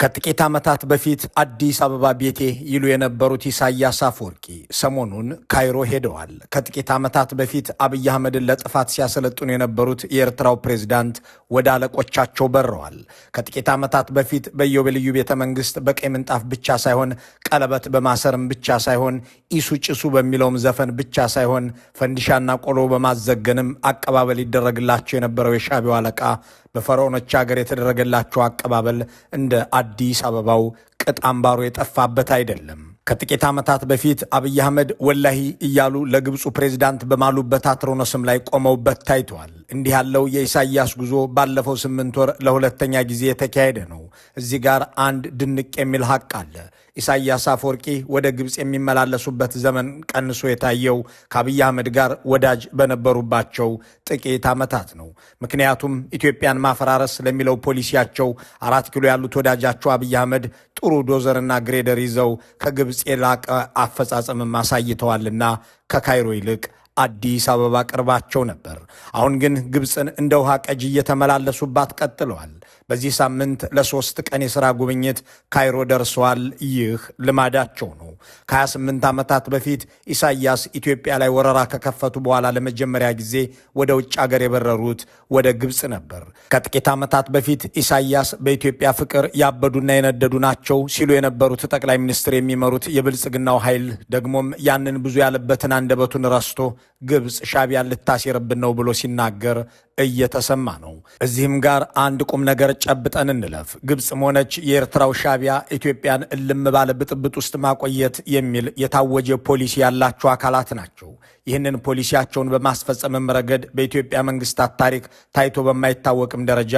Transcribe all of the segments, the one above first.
ከጥቂት ዓመታት በፊት አዲስ አበባ ቤቴ ይሉ የነበሩት ኢሳያስ አፈወርቂ ሰሞኑን ካይሮ ሄደዋል። ከጥቂት ዓመታት በፊት አብይ አህመድን ለጥፋት ሲያሰለጥኑ የነበሩት የኤርትራው ፕሬዝዳንት ወደ አለቆቻቸው በረዋል። ከጥቂት ዓመታት በፊት በኢዮቤልዩ ቤተ መንግሥት በቀይ ምንጣፍ ብቻ ሳይሆን ቀለበት በማሰርም ብቻ ሳይሆን ኢሱ ጭሱ በሚለውም ዘፈን ብቻ ሳይሆን ፈንዲሻና ቆሎ በማዘገንም አቀባበል ይደረግላቸው የነበረው የሻዕቢያው አለቃ በፈርዖኖች ሀገር የተደረገላቸው አቀባበል እንደ አዲስ አበባው ቅጥ አምባሩ የጠፋበት አይደለም። ከጥቂት ዓመታት በፊት አብይ አህመድ ወላሂ እያሉ ለግብፁ ፕሬዝዳንት በማሉበት አትሮኖስም ላይ ቆመውበት ታይተዋል። እንዲህ ያለው የኢሳያስ ጉዞ ባለፈው 8 ወር ለሁለተኛ ጊዜ የተካሄደ ነው። እዚህ ጋር አንድ ድንቅ የሚል ሐቅ አለ። ኢሳያስ አፈወርቂ ወደ ግብፅ የሚመላለሱበት ዘመን ቀንሶ የታየው ከአብይ አህመድ ጋር ወዳጅ በነበሩባቸው ጥቂት ዓመታት ነው። ምክንያቱም ኢትዮጵያን ማፈራረስ ለሚለው ፖሊሲያቸው 4 ኪሎ ያሉት ወዳጃቸው አብይ አህመድ ጥሩ ዶዘርና ግሬደር ይዘው ከግብፅ የላቀ አፈጻጸምም አሳይተዋልና ከካይሮ ይልቅ አዲስ አበባ ቅርባቸው ነበር። አሁን ግን ግብፅን እንደ ውሃ ቀጅ እየተመላለሱባት ቀጥለዋል። በዚህ ሳምንት ለ3 ቀን የሥራ ጉብኝት ካይሮ ደርሰዋል። ይህ ልማዳቸው ነው። ከ28 ዓመታት በፊት ኢሳያስ ኢትዮጵያ ላይ ወረራ ከከፈቱ በኋላ ለመጀመሪያ ጊዜ ወደ ውጭ አገር የበረሩት ወደ ግብፅ ነበር። ከጥቂት ዓመታት በፊት ኢሳያስ በኢትዮጵያ ፍቅር ያበዱና የነደዱ ናቸው ሲሉ የነበሩት ጠቅላይ ሚኒስትር የሚመሩት የብልጽግናው ኃይል ደግሞም ያንን ብዙ ያለበትን አንደበቱን ረስቶ ግብፅ ሻዕቢያን ልታሴርብን ነው ብሎ ሲናገር እየተሰማ ነው። እዚህም ጋር አንድ ቁም ነገር ጨብጠን እንለፍ። ግብፅም ሆነች የኤርትራው ሻዕቢያ ኢትዮጵያን እልም ባለ ብጥብጥ ውስጥ ማቆየት የሚል የታወጀ ፖሊሲ ያላቸው አካላት ናቸው። ይህንን ፖሊሲያቸውን በማስፈጸምም ረገድ በኢትዮጵያ መንግስታት ታሪክ ታይቶ በማይታወቅም ደረጃ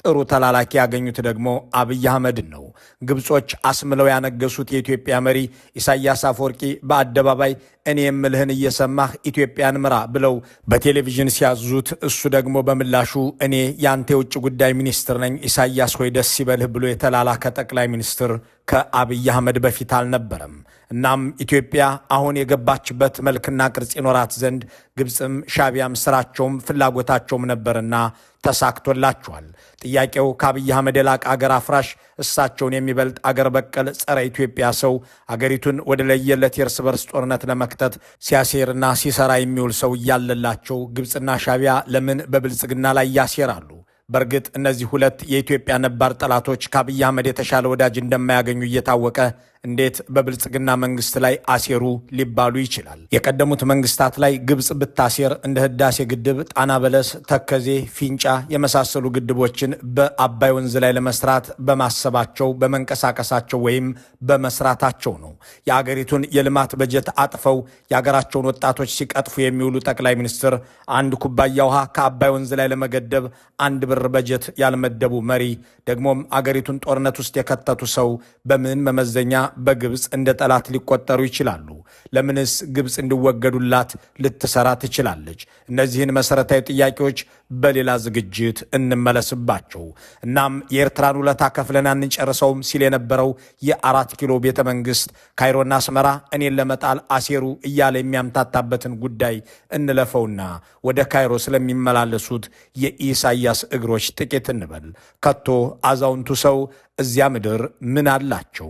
ጥሩ ተላላኪ ያገኙት ደግሞ አብይ አህመድን ነው። ግብጾች አስምለው ያነገሱት የኢትዮጵያ መሪ ኢሳያስ አፈወርቂ በአደባባይ እኔ የምልህን እየሰማህ ኢትዮጵያን ምራ ብለው በቴሌቪዥን ሲያዙት፣ እሱ ደግሞ በምላሹ እኔ ያንተ የውጭ ጉዳይ ሚኒስትር ነኝ ኢሳያስ ሆይ ደስ ይበልህ ብሎ የተላላከ ጠቅላይ ሚኒስትር ከአብይ አህመድ በፊት አልነበረም። እናም ኢትዮጵያ አሁን የገባችበት መልክና ቅርጽ ይኖራት ዘንድ ግብፅም ሻዕቢያም ስራቸውም ፍላጎታቸውም ነበርና ተሳክቶላቸዋል። ጥያቄው ከአብይ አህመድ የላቀ አገር አፍራሽ እሳቸውን የሚበልጥ አገር በቀል ጸረ ኢትዮጵያ ሰው አገሪቱን ወደ ለየለት የእርስ በርስ ጦርነት ለመክተት ሲያሴርና ሲሰራ የሚውል ሰው እያለላቸው ግብፅና ሻዕቢያ ለምን በብልጽግና ላይ ያሴራሉ? በእርግጥ እነዚህ ሁለት የኢትዮጵያ ነባር ጠላቶች ከአብይ አህመድ የተሻለ ወዳጅ እንደማያገኙ እየታወቀ እንዴት በብልጽግና መንግስት ላይ አሴሩ ሊባሉ ይችላል? የቀደሙት መንግስታት ላይ ግብፅ ብታሴር እንደ ህዳሴ ግድብ፣ ጣና በለስ፣ ተከዜ፣ ፊንጫ የመሳሰሉ ግድቦችን በአባይ ወንዝ ላይ ለመስራት በማሰባቸው በመንቀሳቀሳቸው ወይም በመስራታቸው ነው። የአገሪቱን የልማት በጀት አጥፈው የአገራቸውን ወጣቶች ሲቀጥፉ የሚውሉ ጠቅላይ ሚኒስትር አንድ ኩባያ ውሃ ከአባይ ወንዝ ላይ ለመገደብ 1 ብር በጀት ያልመደቡ መሪ ደግሞም አገሪቱን ጦርነት ውስጥ የከተቱ ሰው በምን መመዘኛ በግብፅ እንደ ጠላት ሊቆጠሩ ይችላሉ? ለምንስ ግብፅ እንዲወገዱላት ልትሰራ ትችላለች? እነዚህን መሰረታዊ ጥያቄዎች በሌላ ዝግጅት እንመለስባቸው። እናም የኤርትራን ውለታ ከፍለን አንጨርሰውም ሲል የነበረው የ4 ኪሎ ቤተ መንግስት ካይሮና አስመራ እኔን ለመጣል አሴሩ እያለ የሚያምታታበትን ጉዳይ እንለፈውና ወደ ካይሮ ስለሚመላለሱት የኢሳያስ እግሮች ጥቂት እንበል። ከቶ አዛውንቱ ሰው እዚያ ምድር ምን አላቸው?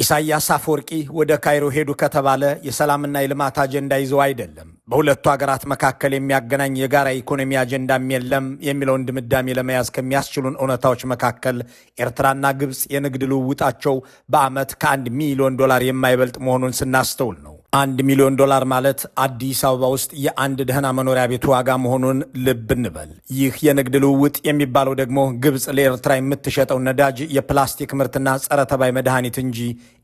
ኢሳያስ አፈወርቂ ወደ ካይሮ ሄዱ ከተባለ የሰላምና የልማት አጀንዳ ይዘው አይደለም። በሁለቱ ሀገራት መካከል የሚያገናኝ የጋራ ኢኮኖሚ አጀንዳም የለም የሚለውን ድምዳሜ ለመያዝ ከሚያስችሉን እውነታዎች መካከል ኤርትራና ግብፅ የንግድ ልውውጣቸው በዓመት ከ1 ሚሊዮን ዶላር የማይበልጥ መሆኑን ስናስተውል ነው። $1 ሚሊዮን ማለት አዲስ አበባ ውስጥ የአንድ ደህና መኖሪያ ቤት ዋጋ መሆኑን ልብ እንበል። ይህ የንግድ ልውውጥ የሚባለው ደግሞ ግብፅ ለኤርትራ የምትሸጠው ነዳጅ፣ የፕላስቲክ ምርትና ጸረ ተባይ መድኃኒት እንጂ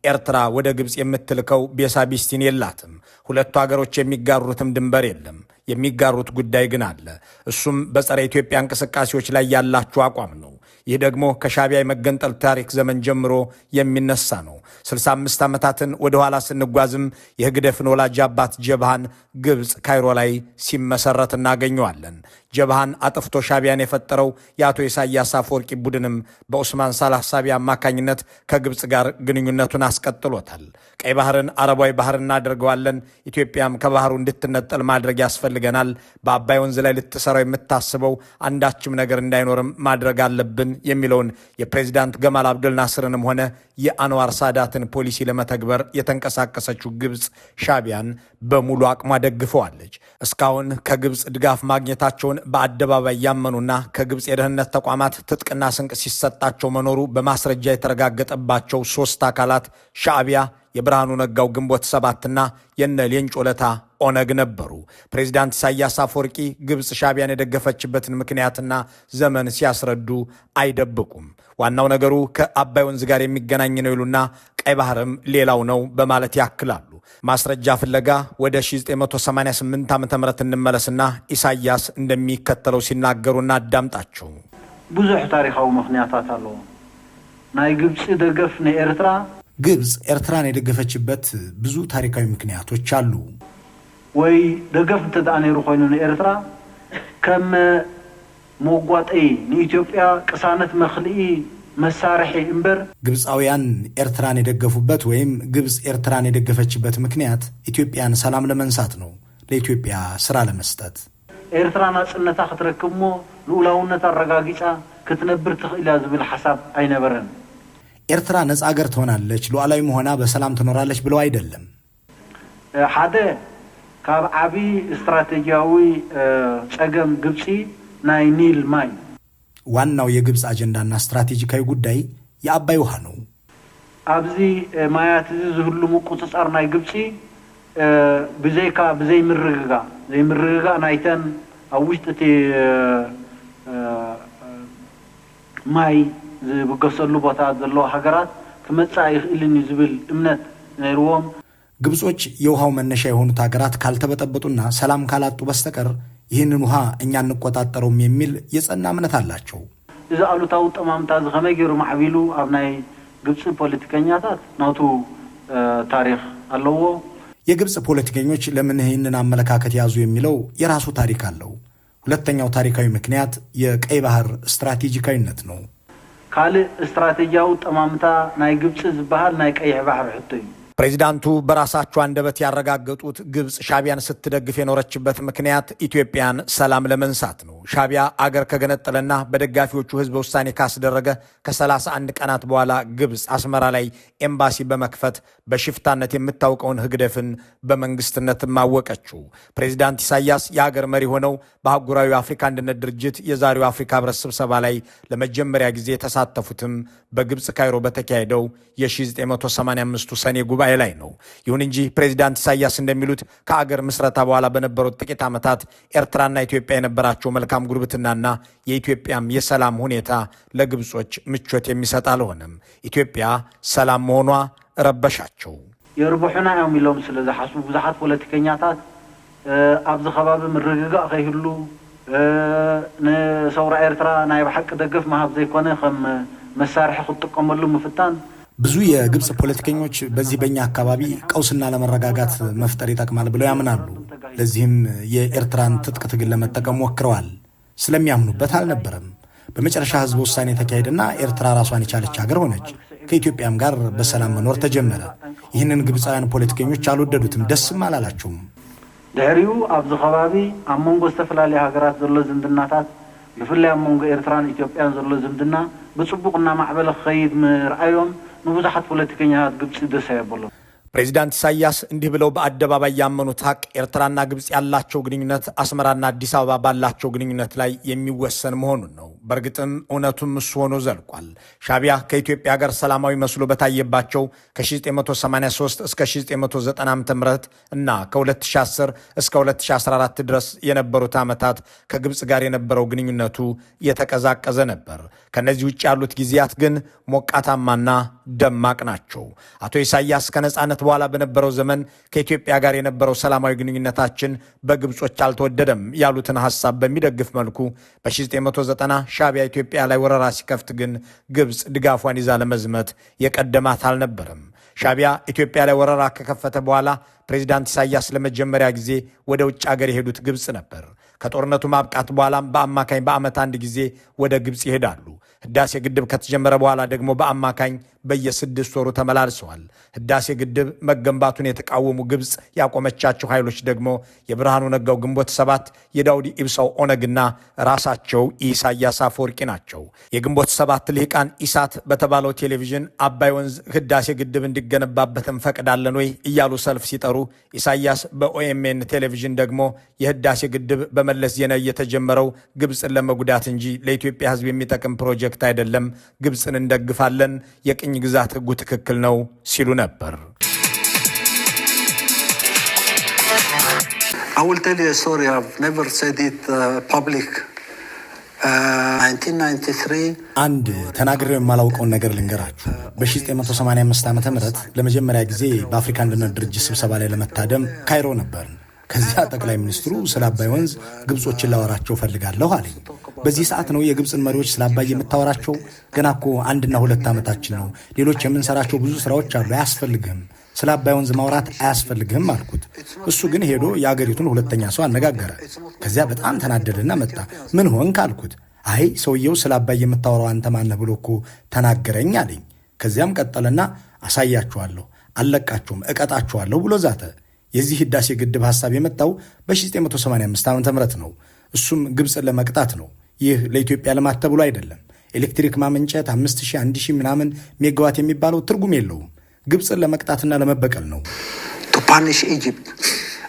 ኤርትራ ወደ ግብፅ የምትልከው ቤሳቢስቲን የላትም። ሁለቱ ሀገሮች የሚጋሩትም ድንበር የለም። የሚጋሩት ጉዳይ ግን አለ። እሱም በጸረ ኢትዮጵያ እንቅስቃሴዎች ላይ ያላቸው አቋም ነው። ይህ ደግሞ ከሻዕቢያ የመገንጠል ታሪክ ዘመን ጀምሮ የሚነሳ ነው። 65 ዓመታትን ወደ ኋላ ስንጓዝም የህግደፍን ወላጅ አባት ጀብሃን ግብፅ ካይሮ ላይ ሲመሰረት እናገኘዋለን። ጀብሃን አጥፍቶ ሻቢያን የፈጠረው የአቶ ኢሳያስ አፈወርቂ ቡድንም በኡስማን ሳላህ ሳቢ አማካኝነት ከግብፅ ጋር ግንኙነቱን አስቀጥሎታል። ቀይ ባህርን አረባዊ ባህር እናደርገዋለን፣ ኢትዮጵያም ከባህሩ እንድትነጠል ማድረግ ያስፈልገናል፣ በአባይ ወንዝ ላይ ልትሰራው የምታስበው አንዳችም ነገር እንዳይኖርም ማድረግ አለብን የሚለውን የፕሬዚዳንት ገማል አብደል ናስርንም ሆነ የአንዋር ሳዳትን ፖሊሲ ለመተግበር የተንቀሳቀሰችው ግብፅ ሻቢያን በሙሉ አቅሟ ደግፈዋለች። እስካሁን ከግብፅ ድጋፍ ማግኘታቸውን በአደባባይ ያመኑና ከግብፅ የደህንነት ተቋማት ትጥቅና ስንቅ ሲሰጣቸው መኖሩ በማስረጃ የተረጋገጠባቸው 3 አካላት ሻዕቢያ፣ የብርሃኑ ነጋው ግንቦት 7ና የነ ሌንጮ ለታ ኦነግ ነበሩ። ፕሬዚዳንት ኢሳያስ አፈወርቂ ግብፅ ሻቢያን የደገፈችበትን ምክንያትና ዘመን ሲያስረዱ አይደብቁም። ዋናው ነገሩ ከአባይ ወንዝ ጋር የሚገናኝ ነው ይሉና ቀይ ባህርም ሌላው ነው በማለት ያክላሉ። ማስረጃ ፍለጋ ወደ 1988 ዓ.ም እንመለስና ኢሳያስ እንደሚከተለው ሲናገሩና አዳምጣቸው። ብዙሕ ታሪካዊ ምክንያታት አለው። ናይ ግብፅ ደገፍ ንኤርትራ ግብፅ ኤርትራን የደገፈችበት ብዙ ታሪካዊ ምክንያቶች አሉ። ወይ ደገፍ እንተዳአ ነይሩ ኮይኑ ንኤርትራ ከም ሞጓጠይ ንኢትዮጵያ ቅሳነት መኽልኢ መሳርሒ እምበር ግብፃውያን ኤርትራን የደገፉበት ወይም ግብፅ ኤርትራን የደገፈችበት ምክንያት ኢትዮጵያን ሰላም ለመንሳት ነው፣ ለኢትዮጵያ ስራ ለመስጠት። ኤርትራ ናጽነታ ክትረክብሞ ልኡላውነታ አረጋጊጻ ክትነብር ትኽእላ ዝብል ሐሳብ አይነበረን። ኤርትራ ነፃ አገር ትሆናለች፣ ሉዓላዊ መሆና በሰላም ትኖራለች ብለው አይደለም። ሓደ ካብ ዓቢ ስትራቴጂያዊ ጸገም ግብፂ ናይ ኒል ማይ ዋናው የግብፅ አጀንዳና ስትራቴጂካዊ ጉዳይ የአባይ ውሃ ነው። ኣብዚ ማያት ዝህልሙ ቁፅፃር ናይ ግብፂ ብዘይ ምርግጋ ናይተን ኣብ ውሽጢ እቲ ማይ ዝብገሰሉ ቦታ ዘለዎ ሃገራት ክመጻእ ይኽእልን ዝብል እምነት ነይርዎም። ግብጾች የውሃው መነሻ የሆኑት ሀገራት ካልተበጠበጡና ሰላም ካላጡ በስተቀር ይህንን ውሃ እኛ እንቆጣጠረውም የሚል የጸና እምነት አላቸው። እዚ አሉታዊ ጠማምታ ዝኸመይ ገይሩ ማዕቢሉ ኣብ ናይ ግብፅ ፖለቲከኛታት ናቱ ታሪክ አለዎ። የግብፅ ፖለቲከኞች ለምን ይህንን አመለካከት ያዙ የሚለው የራሱ ታሪክ አለው። ሁለተኛው ታሪካዊ ምክንያት የቀይ ባህር ስትራቴጂካዊነት ነው። ካልእ ስትራቴጂያዊ ጠማምታ ናይ ግብፅ ዝበሃል ናይ ቀይሕ ባህር ሕቶ እዩ። ፕሬዚዳንቱ በራሳቸው አንደበት ያረጋገጡት ግብፅ ሻቢያን ስትደግፍ የኖረችበት ምክንያት ኢትዮጵያን ሰላም ለመንሳት ነው። ሻቢያ አገር ከገነጠለና በደጋፊዎቹ ህዝብ ውሳኔ ካስደረገ ከ31 ቀናት በኋላ ግብፅ አስመራ ላይ ኤምባሲ በመክፈት በሽፍታነት የምታውቀውን ህግደፍን በመንግስትነት ማወቀችው። ፕሬዚዳንት ኢሳያስ የአገር መሪ ሆነው በአህጉራዊ አፍሪካ አንድነት ድርጅት የዛሬው አፍሪካ ህብረት ስብሰባ ላይ ለመጀመሪያ ጊዜ የተሳተፉትም በግብፅ ካይሮ በተካሄደው የ1985 ሰኔ ጉባኤ ላይ ነው። ይሁን እንጂ ፕሬዚዳንት ኢሳያስ እንደሚሉት ከአገር ምስረታ በኋላ በነበሩት ጥቂት ዓመታት ኤርትራና ኢትዮጵያ የነበራቸው መልካም ጉርብትናና የኢትዮጵያም የሰላም ሁኔታ ለግብጾች ምቾት የሚሰጥ አልሆነም። ኢትዮጵያ ሰላም መሆኗ ረበሻቸው። የርቡሕና እዮም ኢሎም ስለ ዝሓስቡ ብዙሓት ፖለቲከኛታት ኣብዚ ከባቢ ምርግጋእ ከይህሉ ንሰውራ ኤርትራ ናይ ብሓቂ ደገፍ መሃብ ዘይኮነ ከም መሳርሒ ክጥቀመሉ ምፍታን ብዙ የግብፅ ፖለቲከኞች በዚህ በእኛ አካባቢ ቀውስና ለመረጋጋት መፍጠር ይጠቅማል ብለው ያምናሉ። ለዚህም የኤርትራን ትጥቅ ትግል ለመጠቀም ሞክረዋል። ስለሚያምኑበት አልነበረም። በመጨረሻ ህዝብ ውሳኔ ተካሄደና ኤርትራ ራሷን የቻለች ሀገር ሆነች። ከኢትዮጵያም ጋር በሰላም መኖር ተጀመረ። ይህንን ግብፃውያን ፖለቲከኞች አልወደዱትም፣ ደስም አላላቸውም። ድሕሪኡ ኣብዚ ከባቢ ኣብ መንጎ ዝተፈላለዩ ሃገራት ዘሎ ዝምድናታት ብፍላይ ኣብ መንጎ ኤርትራን ኢትዮጵያን ዘሎ ዝምድና ብፅቡቅና ማዕበለ ክኸይድ ምርኣዮም ንብዙሓት ፖለቲከኛታት ግብፂ ደስ አይበሎም። ፕሬዚዳንት ኢሳያስ እንዲህ ብለው በአደባባይ ያመኑት ሀቅ ኤርትራና ግብፅ ያላቸው ግንኙነት አስመራና አዲስ አበባ ባላቸው ግንኙነት ላይ የሚወሰን መሆኑን ነው። በእርግጥም እውነቱም እሱ ሆኖ ዘልቋል። ሻቢያ ከኢትዮጵያ ጋር ሰላማዊ መስሎ በታየባቸው ከ1983 እስከ 1990 ዓ.ም እና ከ2010 እስከ 2014 ድረስ የነበሩት ዓመታት ከግብፅ ጋር የነበረው ግንኙነቱ የተቀዛቀዘ ነበር። ከነዚህ ውጭ ያሉት ጊዜያት ግን ሞቃታማና ደማቅ ናቸው። አቶ ኢሳያስ ከነጻነት በኋላ በነበረው ዘመን ከኢትዮጵያ ጋር የነበረው ሰላማዊ ግንኙነታችን በግብጾች አልተወደደም ያሉትን ሐሳብ በሚደግፍ መልኩ በ1990 ሻቢያ ኢትዮጵያ ላይ ወረራ ሲከፍት ግን ግብፅ ድጋፏን ይዛ ለመዝመት የቀደማት አልነበረም። ሻቢያ ኢትዮጵያ ላይ ወረራ ከከፈተ በኋላ ፕሬዚዳንት ኢሳያስ ለመጀመሪያ ጊዜ ወደ ውጭ ሀገር የሄዱት ግብፅ ነበር። ከጦርነቱ ማብቃት በኋላም በአማካኝ በዓመት አንድ ጊዜ ወደ ግብፅ ይሄዳሉ። ህዳሴ ግድብ ከተጀመረ በኋላ ደግሞ በአማካኝ በየ6 ወሩ ተመላልሰዋል። ህዳሴ ግድብ መገንባቱን የተቃወሙ ግብፅ ያቆመቻቸው ኃይሎች ደግሞ የብርሃኑ ነጋው ግንቦት 7፣ የዳውድ ኢብሳው ኦነግና ራሳቸው ኢሳያስ አፈወርቂ ናቸው። የግንቦት 7 ልሂቃን ኢሳት በተባለው ቴሌቪዥን አባይ ወንዝ ህዳሴ ግድብ እንዲገነባበት እንፈቅዳለን ወይ እያሉ ሰልፍ ሲጠሩ፣ ኢሳያስ በኦኤምኤን ቴሌቪዥን ደግሞ የህዳሴ ግድብ በመለስ ዜናዊ የተጀመረው ግብፅን ለመጉዳት እንጂ ለኢትዮጵያ ህዝብ የሚጠቅም ፕሮጀክት አይደለም፣ ግብፅን እንደግፋለን፣ የቅኝ ግዛት ህጉ ትክክል ነው ሲሉ ነበር። I will tell you a story. I've never said it public. 1993 አንድ ተናግሬው የማላውቀውን ነገር ልንገራችሁ። በ1985 ዓመተ ምህረት ለመጀመሪያ ጊዜ በአፍሪካ አንድነት ድርጅት ስብሰባ ላይ ለመታደም ካይሮ ነበርን። ከዚያ ጠቅላይ ሚኒስትሩ ስለ አባይ ወንዝ ግብጾችን ላወራቸው ፈልጋለሁ አለኝ። በዚህ ሰዓት ነው የግብፅን መሪዎች ስለ አባይ የምታወራቸው? ገና እኮ 1 እና 2 ዓመታችን ነው። ሌሎች የምንሰራቸው ብዙ ስራዎች አሉ። አያስፈልግም፣ ስለ አባይ ወንዝ ማውራት አያስፈልግም አልኩት። እሱ ግን ሄዶ የአገሪቱን 2ኛ ሰው አነጋገረ። ከዚያ በጣም ተናደደና መጣ። ምን ሆንክ አልኩት። አይ ሰውየው ስለ አባይ የምታወራው አንተ ማነህ ብሎ እኮ ተናገረኝ አለኝ። ከዚያም ቀጠለና አሳያችኋለሁ፣ አለቃችሁም፣ እቀጣችኋለሁ ብሎ ዛተ። የዚህ ህዳሴ ግድብ ሐሳብ የመጣው በ1985 ዓመተ ምህረት ነው። እሱም ግብፅን ለመቅጣት ነው። ይህ ለኢትዮጵያ ልማት ተብሎ አይደለም። ኤሌክትሪክ ማመንጨት 5000 1000 ምናምን ሜጋዋት የሚባለው ትርጉም የለውም። ግብፅን ለመቅጣትና ለመበቀል ነው። to punish Egypt.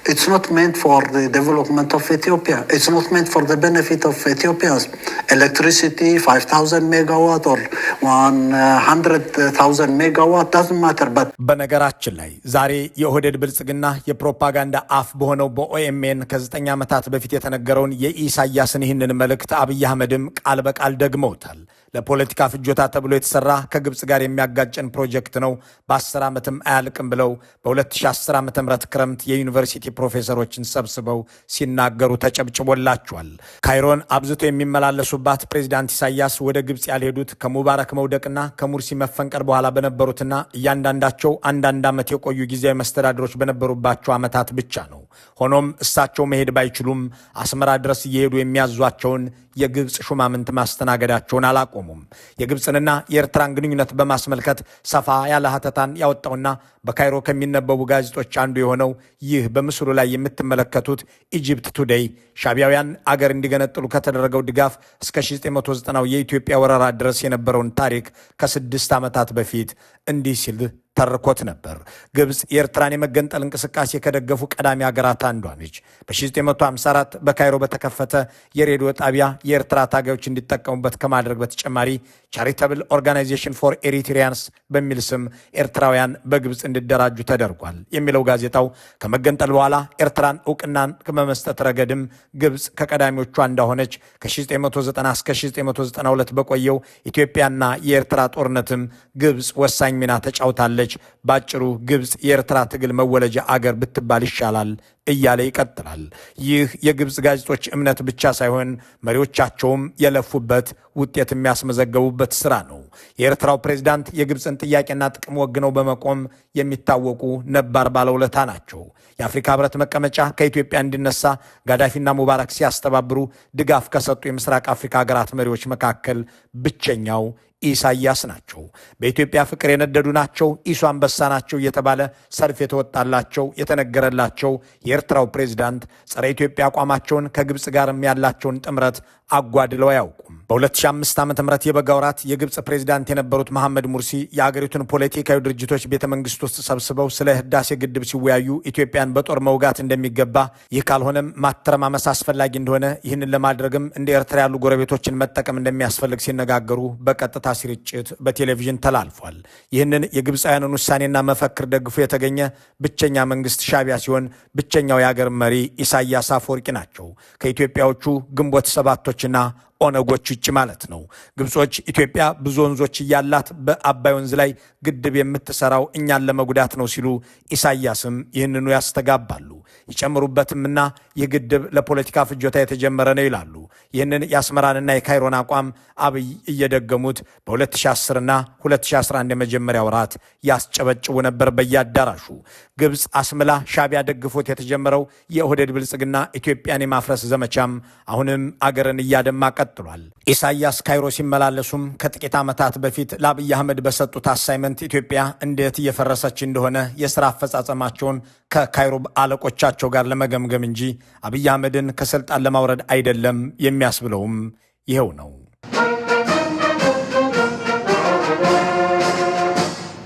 It's not meant for the development of Ethiopia. It's not meant for the benefit of Ethiopians. Electricity, 5,000 megawatt or 100,000 megawatt, doesn't matter. But በነገራችን ላይ ዛሬ የኦህዴድ ብልጽግና የፕሮፓጋንዳ አፍ በሆነው በኦኤምኤን ከ9 ዓመታት በፊት የተነገረውን የኢሳያስን ይህንን መልእክት አብይ አህመድም ቃል በቃል ደግመውታል። ለፖለቲካ ፍጆታ ተብሎ የተሰራ ከግብፅ ጋር የሚያጋጨን ፕሮጀክት ነው፣ በ10 ዓመትም አያልቅም ብለው በ2010 ዓ.ም ክረምት የዩኒቨርሲቲ ፕሮፌሰሮችን ሰብስበው ሲናገሩ ተጨብጭቦላቸዋል። ካይሮን አብዝቶ የሚመላለሱባት ፕሬዚዳንት ኢሳያስ ወደ ግብፅ ያልሄዱት ከሙባረክ መውደቅና ከሙርሲ መፈንቀል በኋላ በነበሩትና እያንዳንዳቸው አንዳንድ ዓመት የቆዩ ጊዜያዊ መስተዳድሮች በነበሩባቸው ዓመታት ብቻ ነው። ሆኖም እሳቸው መሄድ ባይችሉም አስመራ ድረስ እየሄዱ የሚያዟቸውን የግብፅ ሹማምንት ማስተናገዳቸውን አላቆሙም። የግብፅንና የኤርትራን ግንኙነት በማስመልከት ሰፋ ያለ ሀተታን ያወጣውና በካይሮ ከሚነበቡ ጋዜጦች አንዱ የሆነው ይህ በምስሉ ላይ የምትመለከቱት ኢጂፕት ቱዴይ ሻቢያውያን አገር እንዲገነጥሉ ከተደረገው ድጋፍ እስከ 1990 የኢትዮጵያ ወረራ ድረስ የነበረውን ታሪክ ከ6 ዓመታት በፊት እንዲህ ሲል ተርኮት ነበር። ግብፅ የኤርትራን የመገንጠል እንቅስቃሴ ከደገፉ ቀዳሚ ሀገራት አንዷ ነች። በ1954 በካይሮ በተከፈተ የሬዲዮ ጣቢያ የኤርትራ ታጋዮች እንዲጠቀሙበት ከማድረግ በተጨማሪ ቻሪታብል ኦርጋናይዜሽን ፎር ኤሪትሪያንስ በሚል ስም ኤርትራውያን በግብፅ እንዲደራጁ ተደርጓል የሚለው ጋዜጣው ከመገንጠል በኋላ ኤርትራን እውቅናን በመስጠት ረገድም ግብፅ ከቀዳሚዎቿ እንደሆነች ከ1990 እስከ 1992 በቆየው ኢትዮጵያና የኤርትራ ጦርነትም ግብፅ ወሳኝ ሚና ተጫውታለች። ባጭሩ ግብፅ የኤርትራ ትግል መወለጃ አገር ብትባል ይሻላል እያለ ይቀጥላል። ይህ የግብፅ ጋዜጦች እምነት ብቻ ሳይሆን መሪዎቻቸውም የለፉበት ውጤት የሚያስመዘገቡበት ስራ ነው። የኤርትራው ፕሬዝዳንት የግብፅን ጥያቄና ጥቅም ወግነው በመቆም የሚታወቁ ነባር ባለውለታ ናቸው። የአፍሪካ ህብረት መቀመጫ ከኢትዮጵያ እንዲነሳ ጋዳፊና ሙባረክ ሲያስተባብሩ ድጋፍ ከሰጡ የምስራቅ አፍሪካ ሀገራት መሪዎች መካከል ብቸኛው ኢሳያስ ናቸው። በኢትዮጵያ ፍቅር የነደዱ ናቸው፣ ኢሱ አንበሳ ናቸው እየተባለ ሰልፍ የተወጣላቸው የተነገረላቸው የኤርትራው ፕሬዝዳንት ጸረ ኢትዮጵያ አቋማቸውን ከግብፅ ጋርም ያላቸውን ጥምረት አጓድለው አያውቁም። በ2005 ዓ.ም የበጋ ወራት የግብፅ ፕሬዝዳንት የነበሩት መሐመድ ሙርሲ የአገሪቱን ፖለቲካዊ ድርጅቶች ቤተ መንግስት ውስጥ ሰብስበው ስለ ህዳሴ ግድብ ሲወያዩ ኢትዮጵያን በጦር መውጋት እንደሚገባ፣ ይህ ካልሆነም ማተረማመስ አስፈላጊ እንደሆነ፣ ይህንን ለማድረግም እንደ ኤርትራ ያሉ ጎረቤቶችን መጠቀም እንደሚያስፈልግ ሲነጋገሩ በቀጥታ ስርጭት በቴሌቪዥን ተላልፏል። ይህንን የግብፃውያንን ውሳኔና መፈክር ደግፎ የተገኘ ብቸኛ መንግስት ሻቢያ ሲሆን ብቸኛው የአገር መሪ ኢሳያስ አፈወርቂ ናቸው። ከኢትዮጵያዎቹ ግንቦት ሰባቶችና ኦነጎች ውጭ ማለት ነው። ግብጾች ኢትዮጵያ ብዙ ወንዞች እያላት በአባይ ወንዝ ላይ ግድብ የምትሰራው እኛን ለመጉዳት ነው ሲሉ ኢሳያስም ይህንኑ ያስተጋባሉ። ይጨምሩበትምና ይህ ግድብ ለፖለቲካ ፍጆታ የተጀመረ ነው ይላሉ። ይህንን የአስመራንና የካይሮን አቋም አብይ እየደገሙት በ2010ና 2011 የመጀመሪያ ወራት ያስጨበጭቡ ነበር በየአዳራሹ። ግብፅ አስምላ ሻቢያ ደግፎት የተጀመረው የኦህዴድ ብልጽግና ኢትዮጵያን የማፍረስ ዘመቻም አሁንም አገርን እያደማ ቀጥሏል። ኢሳያስ ካይሮ ሲመላለሱም ከጥቂት ዓመታት በፊት ለአብይ አህመድ በሰጡት አሳይመንት ኢትዮጵያ እንዴት እየፈረሰች እንደሆነ የሥራ አፈጻጸማቸውን ከካይሮ አለቆቻቸው ጋር ለመገምገም እንጂ አብይ አህመድን ከስልጣን ለማውረድ አይደለም የሚያስብለውም ይኸው ነው።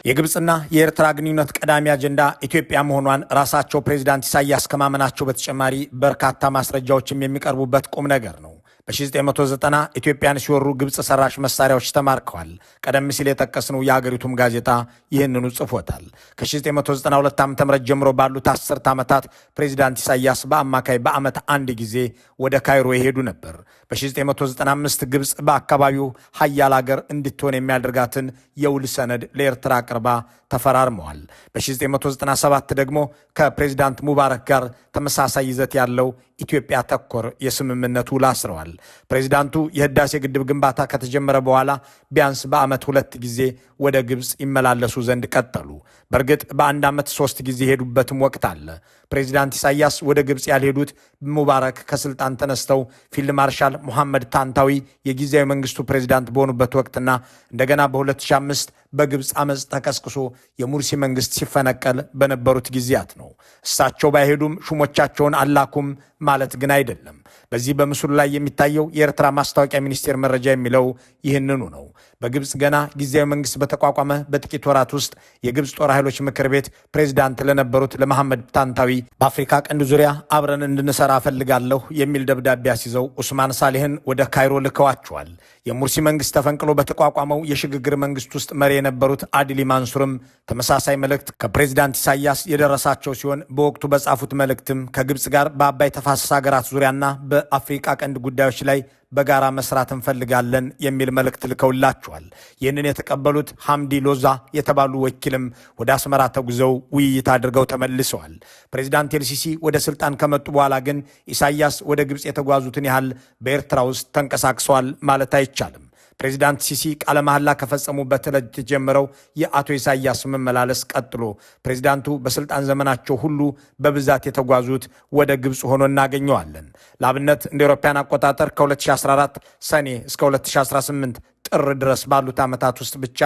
የግብፅና የኤርትራ ግንኙነት ቀዳሚ አጀንዳ ኢትዮጵያ መሆኗን ራሳቸው ፕሬዚዳንት ኢሳያስ ከማመናቸው በተጨማሪ በርካታ ማስረጃዎችም የሚቀርቡበት ቁም ነገር ነው። በ1990 ኢትዮጵያን ሲወሩ ግብፅ ሰራሽ መሳሪያዎች ተማርከዋል። ቀደም ሲል የጠቀስነው የሀገሪቱም ጋዜጣ ይህንኑ ጽፎታል። ከ1992 ዓ.ም ጀምሮ ባሉት 10 ዓመታት ፕሬዚዳንት ኢሳያስ በአማካይ በዓመት አንድ ጊዜ ወደ ካይሮ የሄዱ ነበር። በ1995 ግብፅ በአካባቢው ሀያል ሀገር እንድትሆን የሚያደርጋትን የውል ሰነድ ለኤርትራ አቅርባ ተፈራርመዋል። በ1997 ደግሞ ከፕሬዚዳንት ሙባረክ ጋር ተመሳሳይ ይዘት ያለው ኢትዮጵያ ተኮር የስምምነት ውል አስረዋል። ፕሬዚዳንቱ የህዳሴ ግድብ ግንባታ ከተጀመረ በኋላ ቢያንስ በዓመት 2 ጊዜ ወደ ግብፅ ይመላለሱ ዘንድ ቀጠሉ። በእርግጥ በአንድ ዓመት 3 ጊዜ የሄዱበትም ወቅት አለ። ፕሬዚዳንት ኢሳያስ ወደ ግብፅ ያልሄዱት ሙባረክ ከስልጣን ተነስተው ፊልድ ማርሻል ሙሐመድ ታንታዊ የጊዜያዊ መንግስቱ ፕሬዚዳንት በሆኑበት ወቅትና እንደገና በ2005 በግብፅ አመፅ ተቀስቅሶ የሙርሲ መንግስት ሲፈነቀል በነበሩት ጊዜያት ነው። እሳቸው ባይሄዱም ሹሞቻቸውን አላኩም ማለት ግን አይደለም። በዚህ በምስሉ ላይ የሚታየው የኤርትራ ማስታወቂያ ሚኒስቴር መረጃ የሚለው ይህንኑ ነው። በግብፅ ገና ጊዜያዊ መንግስት በተቋቋመ በጥቂት ወራት ውስጥ የግብፅ ጦር ኃይሎች ምክር ቤት ፕሬዚዳንት ለነበሩት ለመሐመድ ታንታዊ በአፍሪካ ቀንድ ዙሪያ አብረን እንድንሰራ እፈልጋለሁ የሚል ደብዳቤ አስይዘው ኡስማን ሳሌህን ወደ ካይሮ ልከዋቸዋል። የሙርሲ መንግስት ተፈንቅሎ በተቋቋመው የሽግግር መንግስት ውስጥ መሪ የነበሩት አድሊ ማንሱርም ተመሳሳይ መልእክት ከፕሬዚዳንት ኢሳያስ የደረሳቸው ሲሆን በወቅቱ በጻፉት መልእክትም ከግብፅ ጋር በአባይ ተፋሰስ ሀገራት ዙሪያና በአፍሪካ ቀንድ ጉዳዮች ላይ በጋራ መስራት እንፈልጋለን የሚል መልእክት ልከውላቸዋል። ይህንን የተቀበሉት ሐምዲ ሎዛ የተባሉ ወኪልም ወደ አስመራ ተጉዘው ውይይት አድርገው ተመልሰዋል። ፕሬዚዳንት ኤልሲሲ ወደ ስልጣን ከመጡ በኋላ ግን ኢሳያስ ወደ ግብፅ የተጓዙትን ያህል በኤርትራ ውስጥ ተንቀሳቅሰዋል ማለት አይቻልም። ፕሬዚዳንት ሲሲ ቃለ መሐላ ከፈጸሙበት ዕለት ጀምረው የአቶ ኢሳያስ መመላለስ ቀጥሎ ፕሬዚዳንቱ በስልጣን ዘመናቸው ሁሉ በብዛት የተጓዙት ወደ ግብፅ ሆኖ እናገኘዋለን። ለአብነት እንደ አውሮፓውያን አቆጣጠር ከ2014 ሰኔ እስከ 2018 ጥር ድረስ ባሉት ዓመታት ውስጥ ብቻ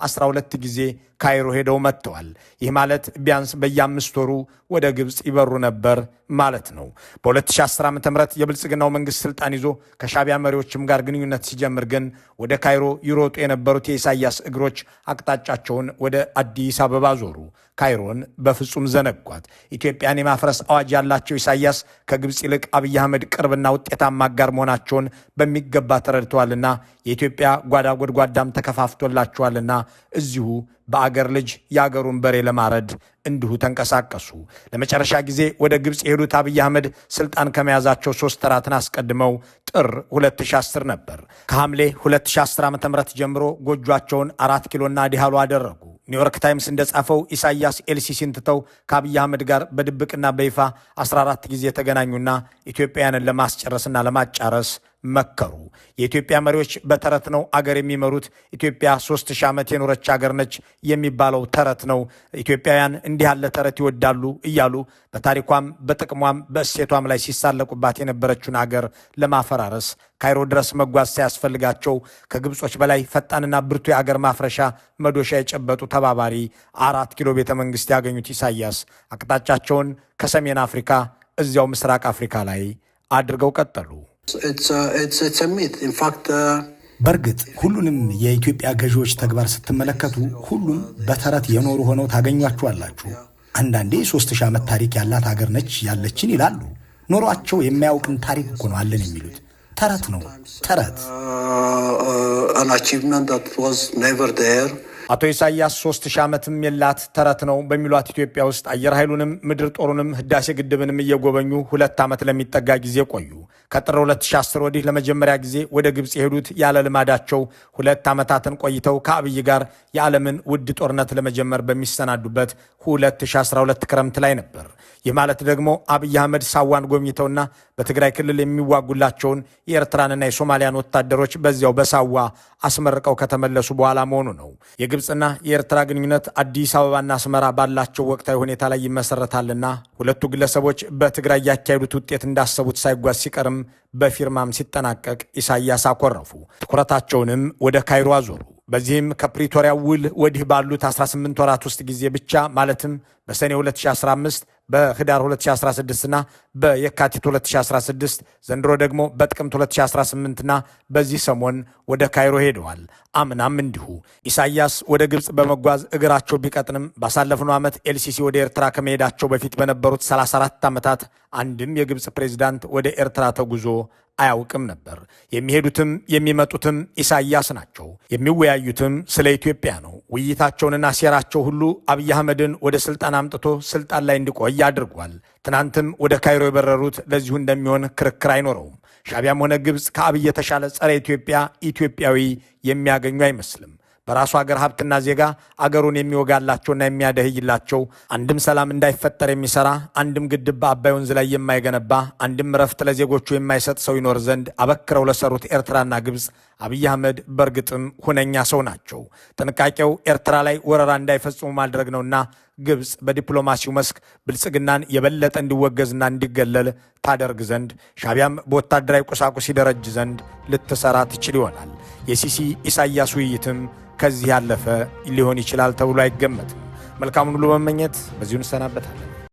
12 ጊዜ ካይሮ ሄደው መጥተዋል። ይህ ማለት ቢያንስ በየ5 ወሩ ወደ ግብፅ ይበሩ ነበር ማለት ነው። በ2010 ዓ.ም የብልጽግናው መንግስት ስልጣን ይዞ ከሻቢያ መሪዎችም ጋር ግንኙነት ሲጀምር ግን ወደ ካይሮ ይሮጡ የነበሩት የኢሳያስ እግሮች አቅጣጫቸውን ወደ አዲስ አበባ ዞሩ። ካይሮን በፍጹም ዘነጓት። ኢትዮጵያን የማፍረስ አዋጅ ያላቸው ኢሳያስ ከግብፅ ይልቅ አብይ አህመድ ቅርብና ውጤታማ አጋር መሆናቸውን በሚገባ ተረድተዋልና የኢትዮጵያ ጓዳ ጎድጓዳም ተከፋፍቶላቸዋልና እዚሁ በአገር ልጅ የአገሩን በሬ ለማረድ እንዲሁ ተንቀሳቀሱ። ለመጨረሻ ጊዜ ወደ ግብፅ የሄዱት አብይ አህመድ ስልጣን ከመያዛቸው 3 ወራትን አስቀድመው ጥር 2010 ነበር። ከሐምሌ 2010 ዓ.ም ጀምሮ ጎጇቸውን 4 ኪሎና ዲሃሎ አደረጉ። ኒውዮርክ ታይምስ እንደጻፈው ኢሳያስ ኤልሲሲን ትተው ከአብይ አህመድ ጋር በድብቅና በይፋ 14 ጊዜ የተገናኙና ኢትዮጵያውያንን ለማስጨረስና ለማጫረስ መከሩ። የኢትዮጵያ መሪዎች በተረት ነው አገር የሚመሩት፣ ኢትዮጵያ 3000 ዓመት የኖረች አገር ነች የሚባለው ተረት ነው፣ ኢትዮጵያውያን እንዲህ ያለ ተረት ይወዳሉ እያሉ በታሪኳም በጥቅሟም በእሴቷም ላይ ሲሳለቁባት የነበረችውን አገር ለማፈራረስ ካይሮ ድረስ መጓዝ ሳያስፈልጋቸው ከግብጾች በላይ ፈጣንና ብርቱ የአገር ማፍረሻ መዶሻ የጨበጡ ተባባሪ 4 ኪሎ ቤተ መንግስት ያገኙት ኢሳያስ አቅጣጫቸውን ከሰሜን አፍሪካ እዚያው ምስራቅ አፍሪካ ላይ አድርገው ቀጠሉ። በእርግጥ ሁሉንም የኢትዮጵያ ገዢዎች ተግባር ስትመለከቱ ሁሉም በተረት የኖሩ ሆነው ታገኟቸዋላችሁ። አንዳንዴ 3000 ዓመት ታሪክ ያላት ሀገር ነች ያለችን ይላሉ። ኖሯቸው የማያውቅን ታሪክ እኮ ነው አለን የሚሉት። ተረት ነው ተረት። An achievement that was never there አቶ ኢሳያስ 3000 ዓመትም የላት ተረት ነው በሚሏት ኢትዮጵያ ውስጥ አየር ኃይሉንም ምድር ጦሩንም ህዳሴ ግድብንም እየጎበኙ 2 ዓመት ለሚጠጋ ጊዜ ቆዩ። ከጥር 2010 ወዲህ ለመጀመሪያ ጊዜ ወደ ግብጽ የሄዱት ያለ ልማዳቸው 2 ዓመታትን ቆይተው ከአብይ ጋር የዓለምን ውድ ጦርነት ለመጀመር በሚሰናዱበት 2012 ክረምት ላይ ነበር። ይህ ማለት ደግሞ አብይ አህመድ ሳዋን ጎብኝተውና በትግራይ ክልል የሚዋጉላቸውን የኤርትራንና የሶማሊያን ወታደሮች በዚያው በሳዋ አስመርቀው ከተመለሱ በኋላ መሆኑ ነው። የግብፅና የኤርትራ ግንኙነት አዲስ አበባና አስመራ ባላቸው ወቅታዊ ሁኔታ ላይ ይመሰረታልና ሁለቱ ግለሰቦች በትግራይ ያካሄዱት ውጤት እንዳሰቡት ሳይጓዝ ሲቀርም በፊርማም ሲጠናቀቅ ኢሳያስ አኮረፉ። ትኩረታቸውንም ወደ ካይሮ አዞሩ። በዚህም ከፕሪቶሪያ ውል ወዲህ ባሉት 18 ወራት ውስጥ ጊዜ ብቻ ማለትም በሰኔ 2015 በህዳር 2016ና በየካቲት 2016 ዘንድሮ ደግሞ በጥቅምት 2018ና በዚህ ሰሞን ወደ ካይሮ ሄደዋል። አምናም እንዲሁ ኢሳያስ ወደ ግብጽ በመጓዝ እግራቸው ቢቀጥንም ባሳለፍነው ዓመት ኤልሲሲ ወደ ኤርትራ ከመሄዳቸው በፊት በነበሩት 34 ዓመታት አንድም የግብጽ ፕሬዝዳንት ወደ ኤርትራ ተጉዞ አያውቅም ነበር። የሚሄዱትም የሚመጡትም ኢሳያስ ናቸው። የሚወያዩትም ስለ ኢትዮጵያ ነው። ውይይታቸውንና ሴራቸው ሁሉ አብይ አህመድን ወደ ስልጣን አምጥቶ ስልጣን ላይ እንዲቆይ አድርጓል። ትናንትም ወደ ካይሮ የበረሩት ለዚሁ እንደሚሆን ክርክር አይኖረውም። ሻዕቢያም ሆነ ግብጽ ከአብይ የተሻለ ጸረ ኢትዮጵያ ኢትዮጵያዊ የሚያገኙ አይመስልም። በራሱ ሀገር ሀብትና ዜጋ አገሩን የሚወጋላቸውና የሚያደህይላቸው አንድም ሰላም እንዳይፈጠር የሚሰራ አንድም ግድብ በአባይ ወንዝ ላይ የማይገነባ አንድም ረፍት ለዜጎቹ የማይሰጥ ሰው ይኖር ዘንድ አበክረው ለሰሩት ኤርትራና ግብጽ አብይ አህመድ በእርግጥም ሁነኛ ሰው ናቸው። ጥንቃቄው ኤርትራ ላይ ወረራ እንዳይፈጽሙ ማድረግ ነውና ግብጽ በዲፕሎማሲው መስክ ብልጽግናን የበለጠ እንዲወገዝና እንዲገለል ታደርግ ዘንድ ሻዕቢያም በወታደራዊ ቁሳቁስ ይደረጅ ዘንድ ልትሰራ ትችል ይሆናል። የሲሲ ኢሳያስ ውይይትም ከዚህ ያለፈ ሊሆን ይችላል ተብሎ አይገመትም። መልካሙን ሁሉ በመመኘት በዚሁ እንሰናበታለን።